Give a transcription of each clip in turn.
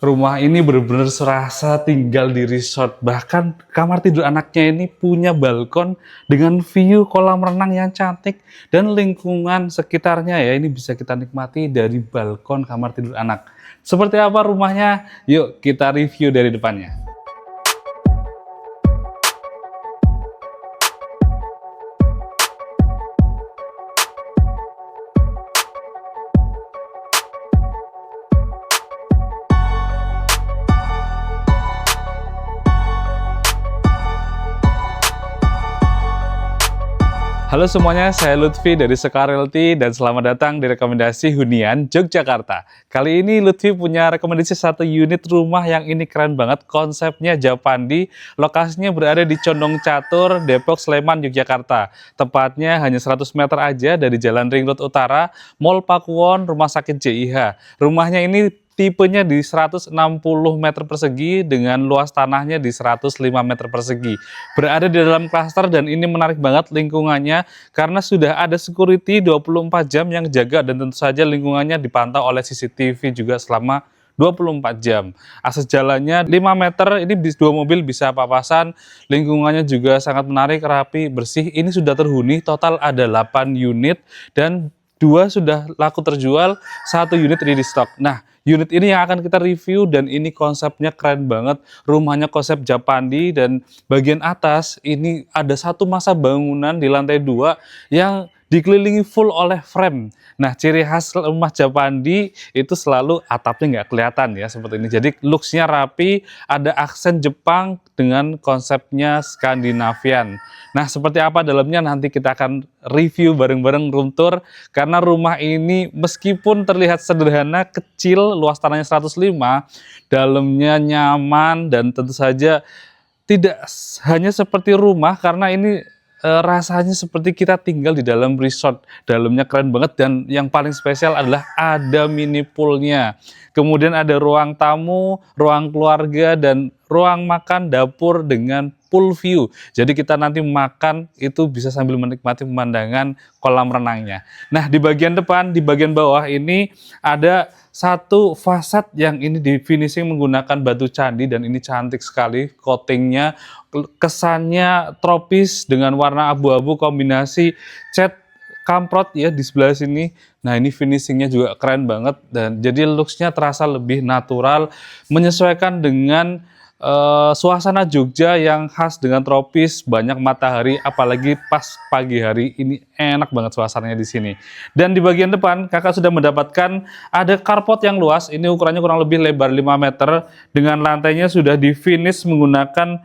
Rumah ini benar-benar serasa tinggal di resort. Bahkan kamar tidur anaknya ini punya balkon dengan view kolam renang yang cantik dan lingkungan sekitarnya ya ini bisa kita nikmati dari balkon kamar tidur anak. Seperti apa rumahnya? Yuk kita review dari depannya. Halo semuanya, saya Lutfi dari Sekar Realty dan selamat datang di rekomendasi hunian Yogyakarta. Kali ini Lutfi punya rekomendasi satu unit rumah yang ini keren banget, konsepnya Japandi, lokasinya berada di Condong Catur, Depok, Sleman, Yogyakarta. Tepatnya hanya 100 meter aja dari Jalan Ring Road Utara, Mall Pakuwon, Rumah Sakit JIH. Rumahnya ini tipenya di 160 meter persegi dengan luas tanahnya di 105 meter persegi. Berada di dalam klaster dan ini menarik banget lingkungannya karena sudah ada security 24 jam yang jaga dan tentu saja lingkungannya dipantau oleh CCTV juga selama 24 jam. Akses jalannya 5 meter, ini dua mobil bisa papasan, lingkungannya juga sangat menarik, rapi, bersih. Ini sudah terhuni, total ada 8 unit dan 2 sudah laku terjual, 1 unit ready stock. Nah, unit ini yang akan kita review dan ini konsepnya keren banget. Rumahnya konsep Japandi dan bagian atas ini ada satu masa bangunan di lantai 2 yang dikelilingi full oleh frame. Nah, ciri khas rumah Japandi itu selalu atapnya nggak kelihatan ya seperti ini. Jadi looks-nya rapi, ada aksen Jepang dengan konsepnya Skandinavian. Nah, seperti apa dalamnya nanti kita akan review bareng-bareng room tour karena rumah ini meskipun terlihat sederhana, kecil, luas tanahnya 105, dalamnya nyaman dan tentu saja tidak hanya seperti rumah karena ini rasanya seperti kita tinggal di dalam resort. Dalamnya keren banget dan yang paling spesial adalah ada mini poolnya. Kemudian ada ruang tamu, ruang keluarga, dan ruang makan dapur dengan pool view. Jadi kita nanti makan itu bisa sambil menikmati pemandangan kolam renangnya. Nah, di bagian depan, di bagian bawah ini ada satu fasad yang ini di finishing menggunakan batu candi dan ini cantik sekali coatingnya, kesannya tropis dengan warna abu-abu kombinasi cat kamprot ya di sebelah sini. Nah, ini finishingnya juga keren banget dan jadi looks-nya terasa lebih natural, menyesuaikan dengan suasana Jogja yang khas dengan tropis, banyak matahari, apalagi pas pagi hari ini enak banget suasananya di sini. Dan di bagian depan kakak sudah mendapatkan ada carport yang luas, ini ukurannya kurang lebih lebar 5 meter, dengan lantainya sudah di finish menggunakan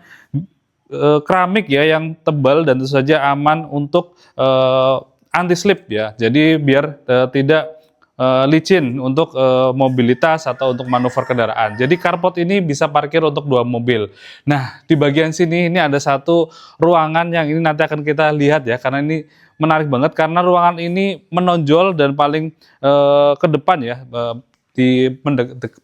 keramik ya yang tebal dan tentu saja aman untuk anti slip ya. Jadi biar tidak licin untuk mobilitas atau untuk manuver kendaraan. Jadi carport ini bisa parkir untuk 2 mobil. Nah, di bagian sini ini ada satu ruangan yang ini nanti akan kita lihat ya, karena ini menarik banget karena ruangan ini menonjol dan paling ke depan ya,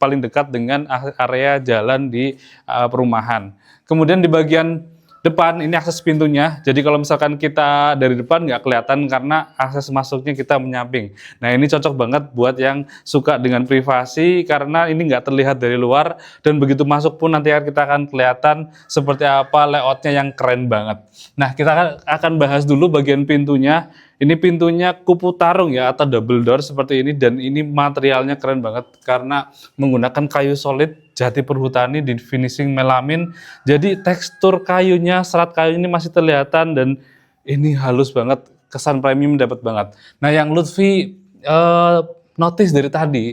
paling dekat dengan area jalan di perumahan. Kemudian di bagian depan ini akses pintunya, jadi kalau misalkan kita dari depan nggak kelihatan karena akses masuknya kita menyamping. Nah, ini cocok banget buat yang suka dengan privasi karena ini nggak terlihat dari luar dan begitu masuk pun nanti kita akan kelihatan seperti apa layoutnya yang keren banget. Nah, kita akan bahas dulu bagian pintunya. Ini pintunya kupu tarung ya atau double door seperti ini dan ini materialnya keren banget karena menggunakan kayu solid jati perhutani di finishing melamin. Jadi tekstur kayunya, serat kayu ini masih terlihatan dan ini halus banget, kesan premium dapat banget. Nah, yang Lutfi notice dari tadi,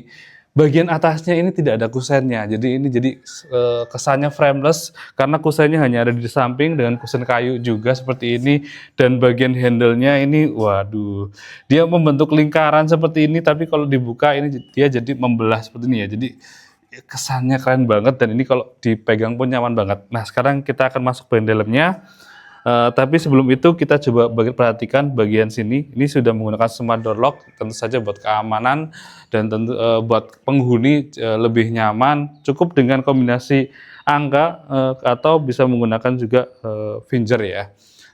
bagian atasnya ini tidak ada kusennya. Jadi ini kesannya frameless karena kusennya hanya ada di samping dengan kusen kayu juga seperti ini dan bagian handle-nya ini waduh. Dia membentuk lingkaran seperti ini tapi kalau dibuka ini dia jadi membelah seperti ini ya. Jadi kesannya keren banget dan ini kalau dipegang pun nyaman banget. Nah, sekarang kita akan masuk bagian dalamnya. Tapi sebelum itu kita coba perhatikan bagian sini. Ini sudah menggunakan smart door lock, tentu saja buat keamanan dan tentu buat penghuni lebih nyaman. Cukup dengan kombinasi angka atau bisa menggunakan juga finger ya.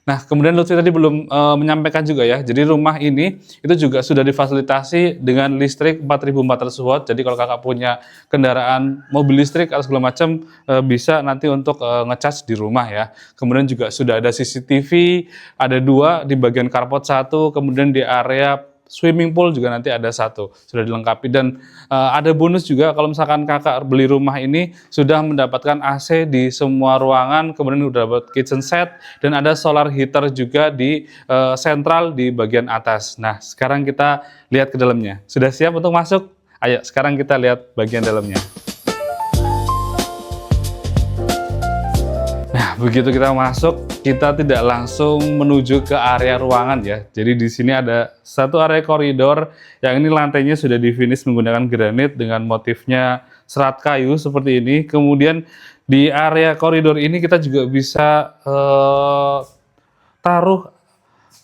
Nah, kemudian Lutfi tadi belum menyampaikan juga ya, jadi rumah ini itu juga sudah difasilitasi dengan listrik 4.400 watt. Jadi kalau kakak punya kendaraan mobil listrik atau segala macam, bisa nanti untuk ngecas di rumah ya. Kemudian juga sudah ada CCTV, ada 2 di bagian carport, 1, kemudian di area swimming pool juga nanti ada 1, sudah dilengkapi. Dan ada bonus juga kalau misalkan kakak beli rumah ini sudah mendapatkan AC di semua ruangan, kemudian udah dapat kitchen set, dan ada solar heater juga di sentral di bagian atas. Nah, sekarang kita lihat ke dalamnya. Sudah siap untuk masuk? Ayo, sekarang kita lihat bagian dalamnya. Nah, begitu kita masuk, kita tidak langsung menuju ke area ruangan ya. Jadi di sini ada satu area koridor yang ini lantainya sudah di-finish menggunakan granit dengan motifnya serat kayu seperti ini. Kemudian di area koridor ini kita juga bisa taruh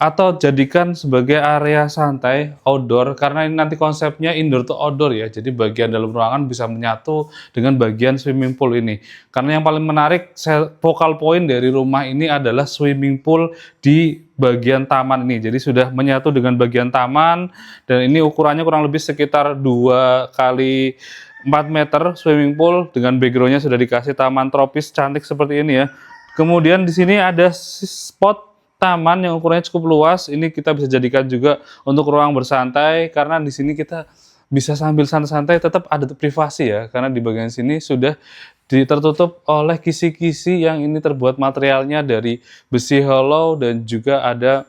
atau jadikan sebagai area santai outdoor, karena ini nanti konsepnya indoor to outdoor ya. Jadi bagian dalam ruangan bisa menyatu dengan bagian swimming pool ini. Karena yang paling menarik, focal point dari rumah ini adalah swimming pool di bagian taman ini. Jadi sudah menyatu dengan bagian taman, dan ini ukurannya kurang lebih sekitar 2 kali 4 meter swimming pool, dengan backgroundnya sudah dikasih taman tropis cantik seperti ini ya. Kemudian di sini ada spot taman yang ukurannya cukup luas. Ini kita bisa jadikan juga untuk ruang bersantai, karena di sini kita bisa sambil santai-santai, tetap ada privasi ya, karena di bagian sini sudah tertutup oleh kisi-kisi yang ini terbuat materialnya dari besi hollow, dan juga ada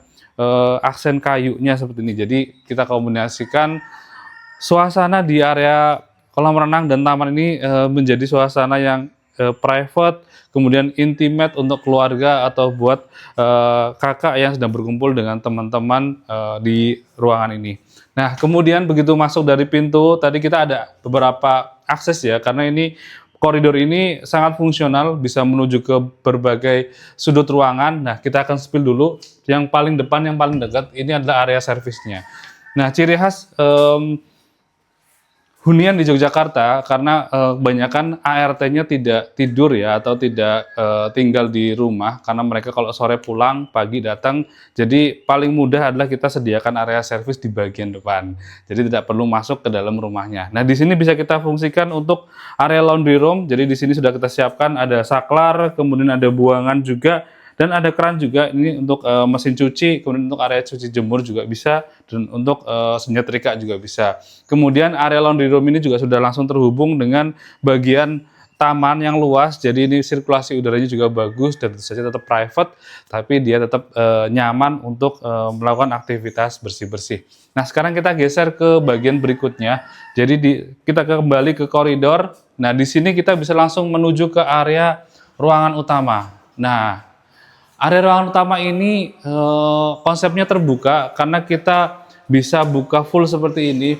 aksen kayunya seperti ini. Jadi kita kombinasikan suasana di area kolam renang dan taman ini menjadi suasana yang private, kemudian intimate untuk keluarga atau buat kakak yang sedang berkumpul dengan teman-teman di ruangan ini. Nah, kemudian begitu masuk dari pintu, tadi kita ada beberapa akses ya, karena ini koridor ini sangat fungsional, bisa menuju ke berbagai sudut ruangan. Nah, kita akan spill dulu. Yang paling depan, yang paling dekat, ini adalah area servisnya. Nah, ciri khas hunian di Yogyakarta, karena kebanyakan ART-nya tidak tidur ya, atau tidak tinggal di rumah, karena mereka kalau sore pulang, pagi datang. Jadi paling mudah adalah kita sediakan area servis di bagian depan. Jadi tidak perlu masuk ke dalam rumahnya. Nah, di sini bisa kita fungsikan untuk area laundry room. Jadi di sini sudah kita siapkan ada saklar, kemudian ada buangan juga, dan ada keran juga ini untuk mesin cuci, kemudian untuk area cuci jemur juga bisa, dan untuk senyetrika juga bisa. Kemudian area laundry room ini juga sudah langsung terhubung dengan bagian taman yang luas, jadi ini sirkulasi udaranya juga bagus, dan tentu saja tetap private, tapi dia tetap nyaman untuk melakukan aktivitas bersih-bersih. Nah, sekarang kita geser ke bagian berikutnya. Jadi kita kembali ke koridor. Nah, di sini kita bisa langsung menuju ke area ruangan utama. Nah, area ruangan utama ini konsepnya terbuka, karena kita bisa buka full seperti ini,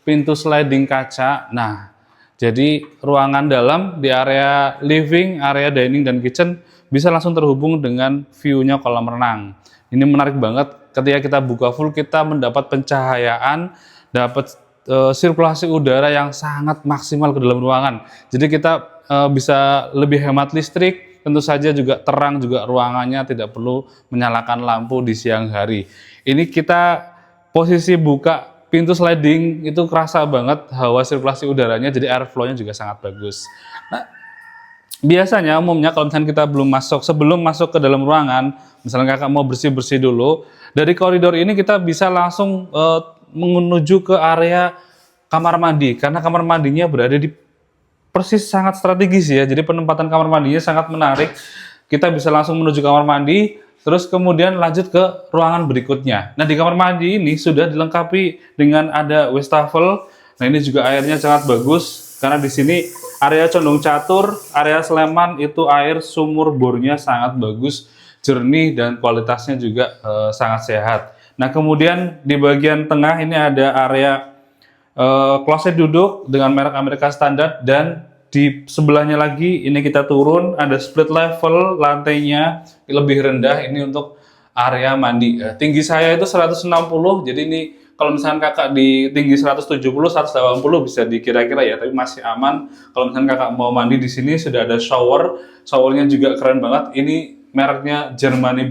pintu sliding kaca. Nah, jadi ruangan dalam di area living, area dining, dan kitchen bisa langsung terhubung dengan view-nya kolam renang. Ini menarik banget, ketika kita buka full, kita mendapat pencahayaan, dapat sirkulasi udara yang sangat maksimal ke dalam ruangan. Jadi kita bisa lebih hemat listrik. Tentu saja juga terang juga ruangannya, tidak perlu menyalakan lampu di siang hari. Ini kita posisi buka pintu sliding itu kerasa banget hawa sirkulasi udaranya, jadi airflow-nya juga sangat bagus. Nah, biasanya umumnya kalau misalnya kita sebelum masuk ke dalam ruangan, misalnya kakak mau bersih-bersih dulu, dari koridor ini kita bisa langsung menuju ke area kamar mandi, karena kamar mandinya berada di persis sangat strategis ya, jadi penempatan kamar mandinya sangat menarik. Kita bisa langsung menuju kamar mandi, terus kemudian lanjut ke ruangan berikutnya. Nah, di kamar mandi ini sudah dilengkapi dengan ada wastafel. Nah, ini juga airnya sangat bagus, karena di sini area condong catur, area Sleman itu air sumur bornya sangat bagus, jernih, dan kualitasnya juga sangat sehat. Nah, kemudian di bagian tengah ini ada area kloset duduk dengan merek Amerika Standard, dan di sebelahnya lagi ini kita turun ada split level, lantainya lebih rendah, ini untuk area mandi. Tinggi saya itu 160, jadi ini kalau misalnya kakak di tinggi 170, 180 bisa dikira-kira ya, tapi masih aman. Kalau misalnya kakak mau mandi di sini sudah ada showernya juga keren banget. Ini mereknya Germany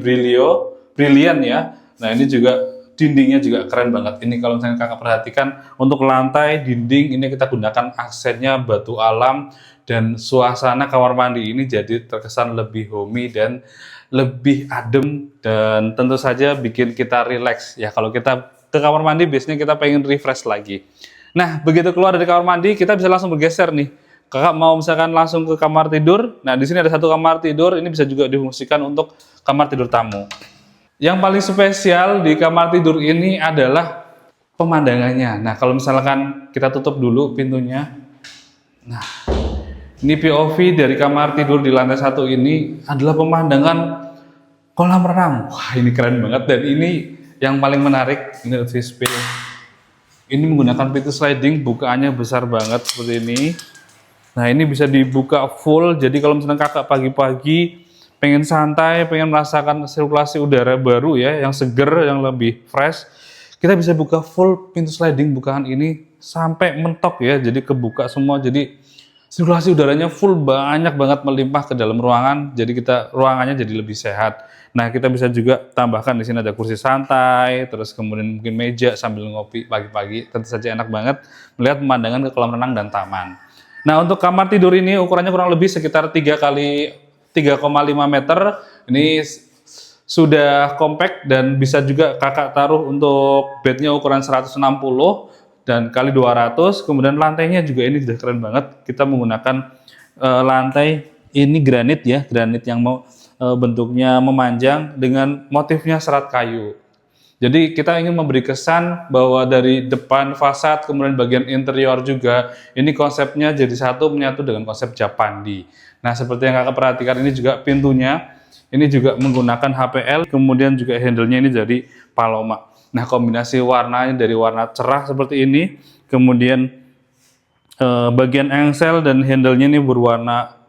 Brilliant ya. Nah ini juga dindingnya juga keren banget. Ini kalau misalnya kakak perhatikan untuk lantai dinding ini kita gunakan aksennya batu alam, dan suasana kamar mandi ini jadi terkesan lebih homey dan lebih adem, dan tentu saja bikin kita relax ya. Kalau kita ke kamar mandi biasanya kita pengen refresh lagi. Nah begitu keluar dari kamar mandi kita bisa langsung bergeser nih. Kakak mau misalkan langsung ke kamar tidur. Nah, di sini ada satu kamar tidur, ini bisa juga difungsikan untuk kamar tidur tamu. Yang paling spesial di kamar tidur ini adalah pemandangannya. Nah, kalau misalkan kita tutup dulu pintunya. Nah, ini POV dari kamar tidur di lantai 1 ini adalah pemandangan kolam renang. Wah, ini keren banget, dan ini yang paling menarik. Ini Lutfi Spill. Ini menggunakan pintu sliding, bukaannya besar banget seperti ini. Nah ini bisa dibuka full, jadi kalau misalnya kakak pagi-pagi pengen santai, pengen merasakan sirkulasi udara baru ya, yang seger, yang lebih fresh, kita bisa buka full pintu sliding bukaan ini sampai mentok ya, jadi kebuka semua, jadi sirkulasi udaranya full, banyak banget melimpah ke dalam ruangan, jadi ruangannya jadi lebih sehat. Nah kita bisa juga tambahkan di sini ada kursi santai, terus kemudian mungkin meja sambil ngopi pagi-pagi, tentu saja enak banget melihat pemandangan ke kolam renang dan taman. Nah untuk kamar tidur ini ukurannya kurang lebih sekitar 3 kali 3,5 meter. Ini sudah compact dan bisa juga kakak taruh untuk bednya ukuran 160 dan kali 200. Kemudian lantainya juga ini sudah keren banget. Kita menggunakan lantai ini granit ya, granit yang bentuknya memanjang dengan motifnya serat kayu. Jadi kita ingin memberi kesan bahwa dari depan fasad, kemudian bagian interior juga, ini konsepnya jadi satu menyatu dengan konsep Japandi. Nah seperti yang kakak perhatikan ini juga pintunya, ini juga menggunakan HPL, kemudian juga handle-nya ini dari Paloma. Nah kombinasi warnanya dari warna cerah seperti ini, kemudian bagian engsel dan handle-nya ini berwarna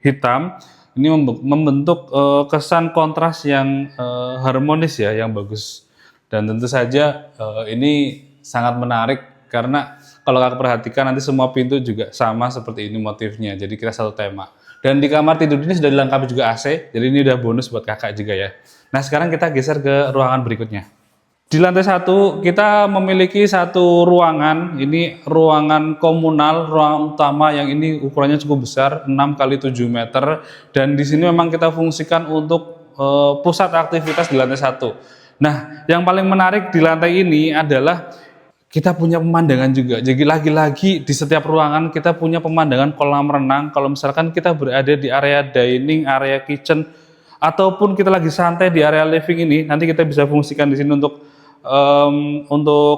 hitam. Ini membentuk kesan kontras yang harmonis ya, yang bagus. Dan tentu saja ini sangat menarik karena kalau kakak perhatikan nanti semua pintu juga sama seperti ini motifnya, jadi kita satu tema. Dan di kamar tidur ini sudah dilengkapi juga AC, jadi ini udah bonus buat kakak juga ya. Nah sekarang kita geser ke ruangan berikutnya. Di lantai 1 kita memiliki satu ruangan, ini ruangan komunal, ruangan utama yang ini ukurannya cukup besar, 6 kali 7 meter, dan di sini memang kita fungsikan untuk pusat aktivitas di lantai 1. Nah, yang paling menarik di lantai ini adalah kita punya pemandangan juga. Jadi lagi-lagi di setiap ruangan kita punya pemandangan kolam renang. Kalau misalkan kita berada di area dining, area kitchen, ataupun kita lagi santai di area living ini, nanti kita bisa fungsikan di sini untuk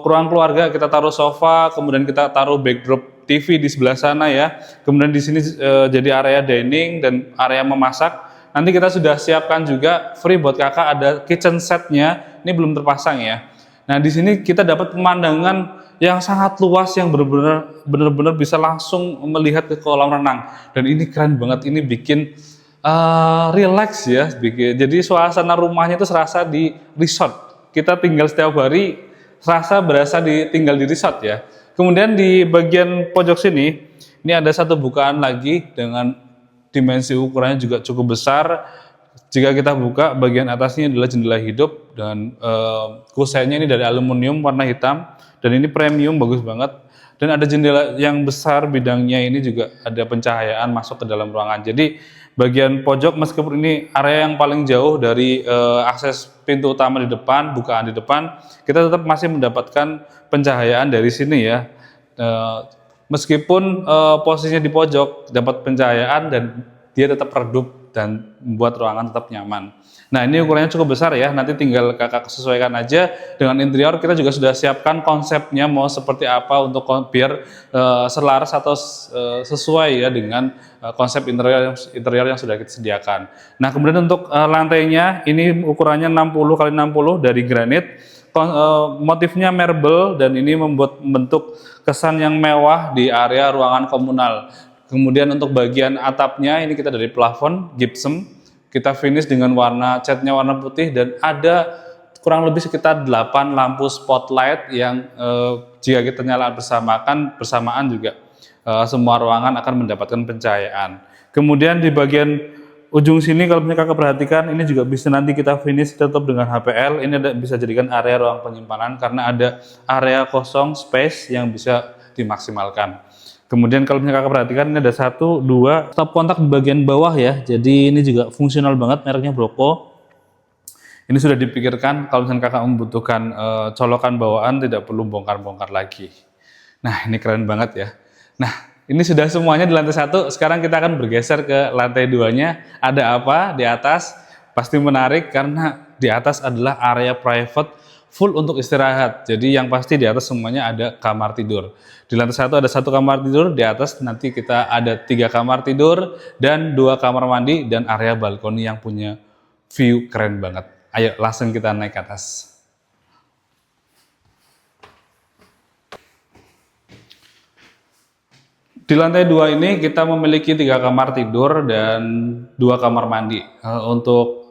ruang keluarga. Kita taruh sofa, kemudian kita taruh backdrop TV di sebelah sana ya. Kemudian di sini jadi area dining dan area memasak. Nanti kita sudah siapkan juga free buat kakak ada kitchen setnya, ini belum terpasang ya. Nah di sini kita dapat pemandangan yang sangat luas yang benar-benar bisa langsung melihat ke kolam renang, dan ini keren banget, ini bikin relax ya, jadi suasana rumahnya itu serasa di resort. Kita tinggal setiap hari berasa tinggal di resort ya. Kemudian di bagian pojok sini, ini ada satu bukaan lagi dengan dimensi ukurannya juga cukup besar. Jika kita buka, bagian atasnya adalah jendela hidup dan kusennya ini dari aluminium warna hitam, dan ini premium, bagus banget. Dan ada jendela yang besar bidangnya, ini juga ada pencahayaan masuk ke dalam ruangan. Jadi bagian pojok, meskipun ini area yang paling jauh dari akses pintu utama di depan, bukaan di depan, kita tetap masih mendapatkan pencahayaan dari sini ya. Meskipun posisinya di pojok, dapat pencahayaan dan dia tetap redup dan membuat ruangan tetap nyaman. Nah ini ukurannya cukup besar ya, nanti tinggal kakak sesuaikan aja dengan interior. Kita juga sudah siapkan konsepnya mau seperti apa untuk biar selaras atau sesuai ya dengan konsep interior yang sudah kita sediakan. Nah kemudian untuk lantainya ini ukurannya 60 x 60 dari granit. Motifnya marble dan ini membuat bentuk kesan yang mewah di area ruangan komunal. Kemudian untuk bagian atapnya ini kita dari plafon gypsum, kita finish dengan catnya warna putih, dan ada kurang lebih sekitar 8 lampu spotlight yang jika kita nyala bersamaan juga semua ruangan akan mendapatkan pencahayaan. Kemudian di bagian ujung sini kalau misalnya kakak perhatikan, ini juga bisa nanti kita finish tetap dengan HPL. Ini bisa jadikan area ruang penyimpanan karena ada area kosong space yang bisa dimaksimalkan. Kemudian kalau misalnya kakak perhatikan, ini ada 1, 2 stop kontak di bagian bawah ya. Jadi ini juga fungsional banget, mereknya Broko. Ini sudah dipikirkan kalau misalnya kakak membutuhkan colokan bawaan, tidak perlu bongkar-bongkar lagi. Nah, ini keren banget ya. Nah, ini sudah semuanya di lantai 1. Sekarang kita akan bergeser ke lantai 2-nya. Ada apa di atas? Pasti menarik karena di atas adalah area private full untuk istirahat. Jadi yang pasti di atas semuanya ada kamar tidur. Di lantai 1 ada 1 kamar tidur, di atas nanti kita ada 3 kamar tidur dan 2 kamar mandi dan area balkoni yang punya view keren banget. Ayo langsung kita naik ke atas. Di lantai 2 ini kita memiliki 3 kamar tidur dan 2 kamar mandi. Untuk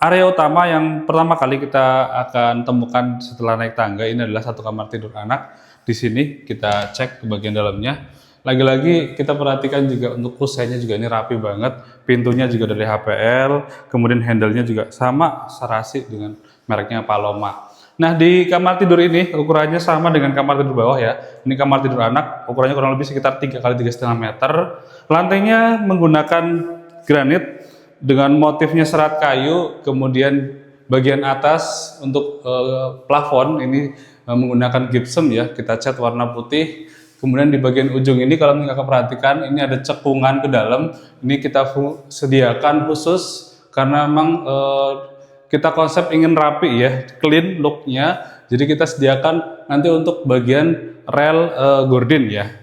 area utama yang pertama kali kita akan temukan setelah naik tangga ini adalah 1 kamar tidur anak. Di sini kita cek ke bagian dalamnya. Lagi-lagi kita perhatikan juga untuk kusainya juga ini rapi banget. Pintunya juga dari HPL, kemudian handle-nya juga sama serasi dengan mereknya Paloma. Nah, di kamar tidur ini ukurannya sama dengan kamar tidur bawah ya. Ini kamar tidur anak, ukurannya kurang lebih sekitar 3 kali 3,5 meter. Lantainya menggunakan granit dengan motifnya serat kayu, kemudian bagian atas untuk plafon ini menggunakan gypsum ya. Kita cat warna putih. Kemudian di bagian ujung ini kalau kakak perhatikan ini ada cekungan ke dalam. Ini kita sediakan khusus karena memang kita konsep ingin rapi ya, clean looknya. Jadi kita sediakan nanti untuk bagian rel gorden ya.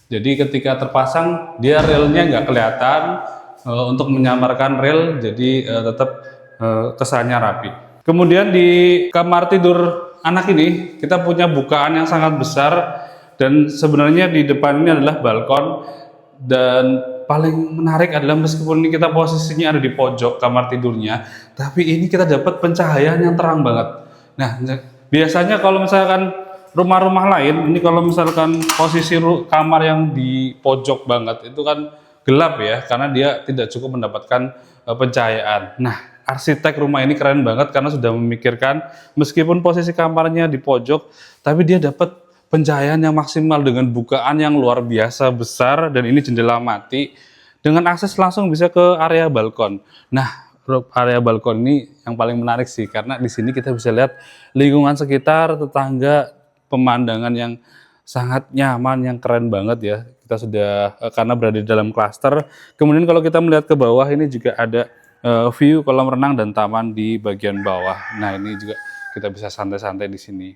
Jadi ketika terpasang dia relnya nggak kelihatan untuk menyamarkan rel, jadi tetap kesannya rapi. Kemudian di kamar tidur anak ini kita punya bukaan yang sangat besar. Dan sebenarnya di depan ini adalah balkon, dan paling menarik adalah meskipun ini kita posisinya ada di pojok kamar tidurnya, tapi ini kita dapat pencahayaan yang terang banget. Nah, biasanya kalau misalkan rumah-rumah lain, ini kalau misalkan posisi kamar yang di pojok banget, itu kan gelap ya, karena dia tidak cukup mendapatkan pencahayaan. Nah, arsitek rumah ini keren banget karena sudah memikirkan meskipun posisi kamarnya di pojok, tapi dia dapat pencahayaan yang maksimal dengan bukaan yang luar biasa besar, dan ini jendela mati dengan akses langsung bisa ke area balkon. Nah, area balkon ini yang paling menarik sih karena di sini kita bisa lihat lingkungan sekitar, tetangga, pemandangan yang sangat nyaman, yang keren banget ya. Kita sudah karena berada di dalam klaster. Kemudian kalau kita melihat ke bawah ini juga ada view kolam renang dan taman di bagian bawah. Nah, ini juga kita bisa santai-santai di sini.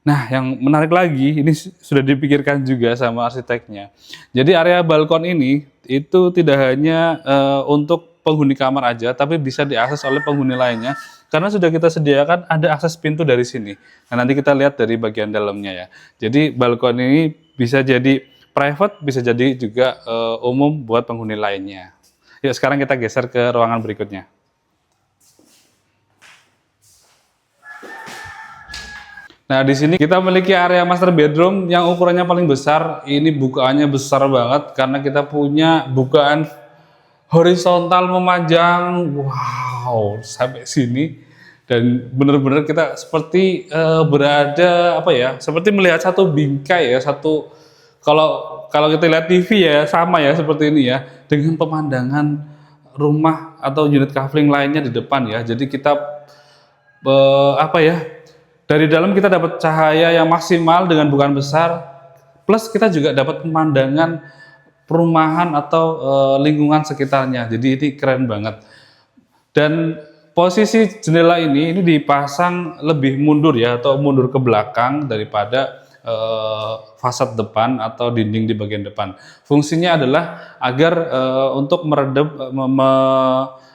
Nah, yang menarik lagi, ini sudah dipikirkan juga sama arsiteknya. Jadi area balkon ini itu tidak hanya untuk penghuni kamar aja, tapi bisa diakses oleh penghuni lainnya. Karena sudah kita sediakan ada akses pintu dari sini. Nah, nanti kita lihat dari bagian dalamnya ya. Jadi balkon ini bisa jadi private, bisa jadi juga umum buat penghuni lainnya. Yuk sekarang kita geser ke ruangan berikutnya. Nah, di sini kita memiliki area master bedroom yang ukurannya paling besar. Ini bukaannya besar banget karena kita punya bukaan horizontal memanjang. Wow, sampai sini. Dan benar-benar kita seperti berada apa ya? Seperti melihat satu bingkai ya, satu kalau kita lihat TV ya sama ya seperti ini ya, dengan pemandangan rumah atau unit kafling lainnya di depan ya. Jadi kita apa ya? Dari dalam kita dapat cahaya yang maksimal dengan bukaan besar, plus kita juga dapat pemandangan perumahan atau lingkungan sekitarnya. Jadi ini keren banget. Dan posisi jendela ini dipasang lebih mundur ya, atau mundur ke belakang daripada fasad depan atau dinding di bagian depan. Fungsinya adalah agar untuk meredam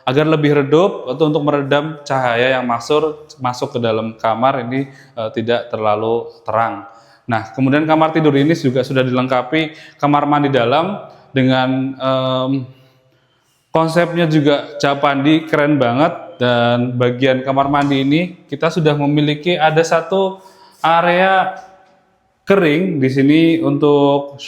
agar lebih redup atau untuk meredam cahaya yang masuk ke dalam kamar ini tidak terlalu terang. Nah, kemudian kamar tidur ini juga sudah dilengkapi kamar mandi dalam dengan konsepnya juga Japandi, keren banget. Dan bagian kamar mandi ini kita sudah memiliki ada satu area kering di sini untuk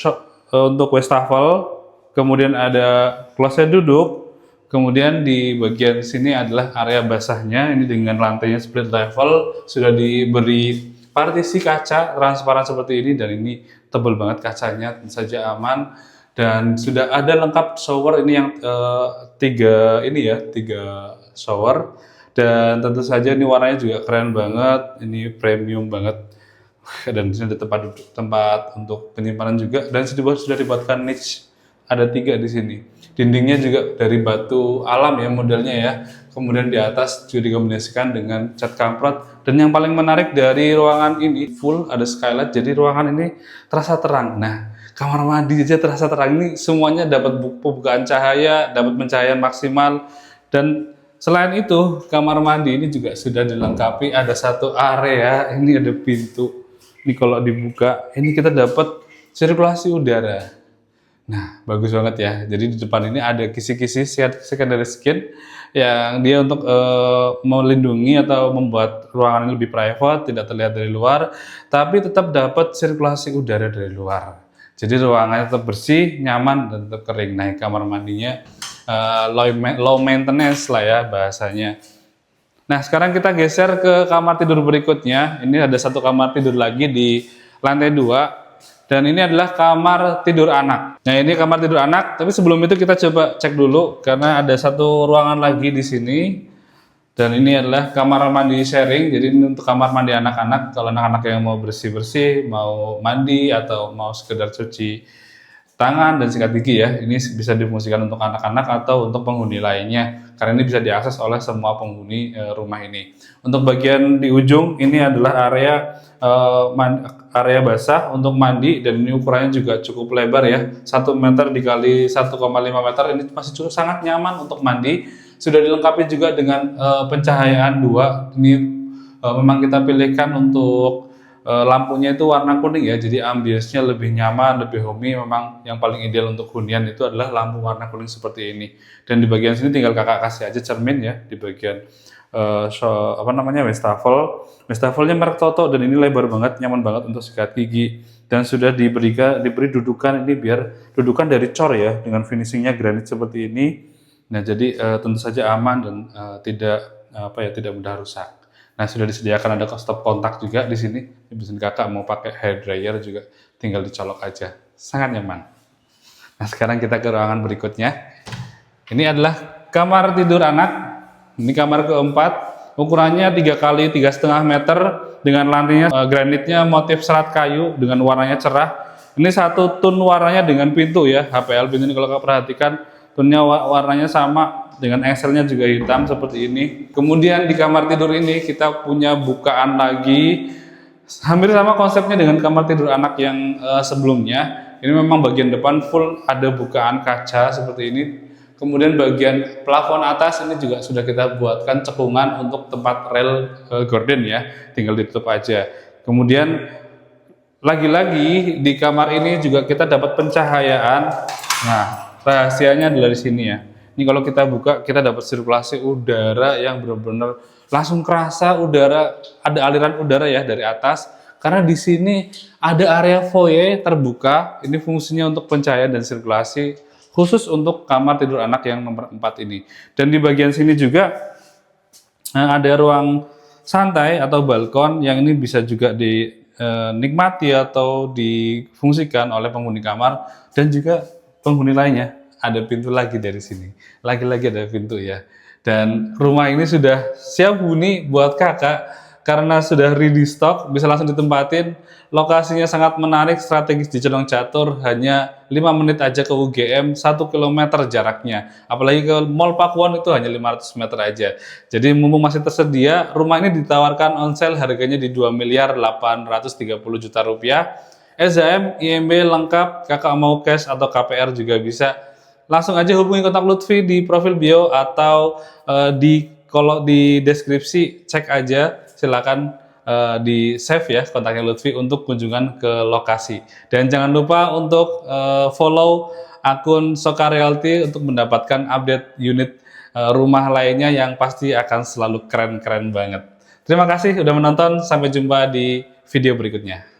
wastafel, kemudian ada kloset duduk. Kemudian di bagian sini adalah area basahnya, ini dengan lantainya split level, sudah diberi partisi kaca transparan seperti ini, dan ini tebal banget kacanya, tentu saja aman. Dan sudah ada lengkap shower ini yang tiga shower, dan tentu saja ini warnanya juga keren banget, ini premium banget. Dan di sini ada tempat untuk penyimpanan juga, dan sudah dibuatkan niche, ada 3 di sini. Dindingnya juga dari batu alam ya modelnya ya. Kemudian di atas juga dikombinasikan dengan cat kamprot. Dan yang paling menarik dari ruangan ini full ada skylight, jadi ruangan ini terasa terang. Nah, kamar mandi aja terasa terang, ini semuanya dapat pembukaan cahaya, dapat pencahayaan maksimal. Dan selain itu, kamar mandi ini juga sudah dilengkapi ada satu area, ini ada pintu. Ini kalau dibuka, ini kita dapat sirkulasi udara. Nah, bagus banget ya. Jadi di depan ini ada kisi-kisi secondary skin yang dia untuk melindungi atau membuat ruangan ini lebih private, tidak terlihat dari luar, tapi tetap dapat sirkulasi udara dari luar. Jadi ruangannya tetap bersih, nyaman, dan tetap kering. Nah, kamar mandinya low maintenance lah ya bahasanya. Nah, sekarang kita geser ke kamar tidur berikutnya. Ini ada satu kamar tidur lagi di lantai 2. Dan ini adalah kamar tidur anak. Nah, ini kamar tidur anak, tapi sebelum itu kita coba cek dulu karena ada satu ruangan lagi di sini. Dan ini adalah kamar mandi sharing. Jadi ini untuk kamar mandi anak-anak. Kalau anak-anak yang mau bersih-bersih, mau mandi atau mau sekedar cuci tangan dan sikat gigi ya, ini bisa difungsikan untuk anak-anak atau untuk penghuni lainnya, karena ini bisa diakses oleh semua penghuni rumah ini. Untuk bagian di ujung ini adalah area basah untuk mandi, dan ini ukurannya juga cukup lebar ya, 1 meter dikali 1,5 meter, ini masih cukup sangat nyaman untuk mandi. Sudah dilengkapi juga dengan pencahayaan 2, ini memang kita pilihkan untuk lampunya itu warna kuning ya, jadi ambience-nya lebih nyaman, lebih homey. Memang yang paling ideal untuk hunian itu adalah lampu warna kuning seperti ini. Dan di bagian sini tinggal kakak kasih aja cermin ya, di bagian wastafel. Wastafelnya merek Toto, dan ini lebar banget, nyaman banget untuk sikat gigi. Dan sudah diberi dudukan ini, biar dudukan dari cor ya, dengan finishingnya granit seperti ini. Nah, jadi tentu saja aman dan tidak mudah rusak. Nah, sudah disediakan ada stop kontak juga di sini. Bisa kakak mau pakai hair dryer juga tinggal dicolok aja. Sangat nyaman. Nah, sekarang kita ke ruangan berikutnya. Ini adalah kamar tidur anak. Ini kamar keempat. Ukurannya 3 kali 3,5 meter dengan lantainya granitnya motif serat kayu dengan warnanya cerah. Ini satu tone warnanya dengan pintu ya, HPL pintu ini kalau kakak perhatikan tone-nya warnanya sama dengan engselnya juga hitam seperti ini. Kemudian di kamar tidur ini kita punya bukaan lagi, hampir sama konsepnya dengan kamar tidur anak yang sebelumnya. Ini memang bagian depan full ada bukaan kaca seperti ini. Kemudian bagian plafon atas ini juga sudah kita buatkan cekungan untuk tempat rel gorden ya, tinggal ditutup aja. Kemudian lagi-lagi di kamar ini juga kita dapat pencahayaan. Nah, rahasianya adalah di sini ya. Ini kalau kita buka, kita dapat sirkulasi udara yang benar-benar langsung kerasa udara, ada aliran udara ya dari atas. Karena di sini ada area foyer terbuka, ini fungsinya untuk pencahayaan dan sirkulasi, khusus untuk kamar tidur anak yang nomor 4 ini. Dan di bagian sini juga ada ruang santai atau balkon yang ini bisa juga dinikmati atau difungsikan oleh penghuni kamar dan juga penghuni lainnya. Ada pintu lagi dari sini, lagi-lagi ada pintu ya. Dan rumah ini sudah siap huni buat kakak karena sudah ready stock, bisa langsung ditempatin. Lokasinya sangat menarik, strategis di Condong Catur, hanya 5 menit aja ke UGM, 1 km jaraknya. Apalagi ke Mall Pakuwon itu hanya 500 meter aja. Jadi mumpung masih tersedia, rumah ini ditawarkan on sale harganya di 2.830.000.000 rupiah. SHM, IMB lengkap, kakak mau cash atau KPR juga bisa. Langsung aja hubungi kontak Lutfi di profil bio atau kalau di deskripsi cek aja, silakan di save ya kontaknya Lutfi untuk kunjungan ke lokasi. Dan jangan lupa untuk follow akun Soka Realty untuk mendapatkan update unit rumah lainnya yang pasti akan selalu keren-keren banget. Terima kasih sudah menonton, sampai jumpa di video berikutnya.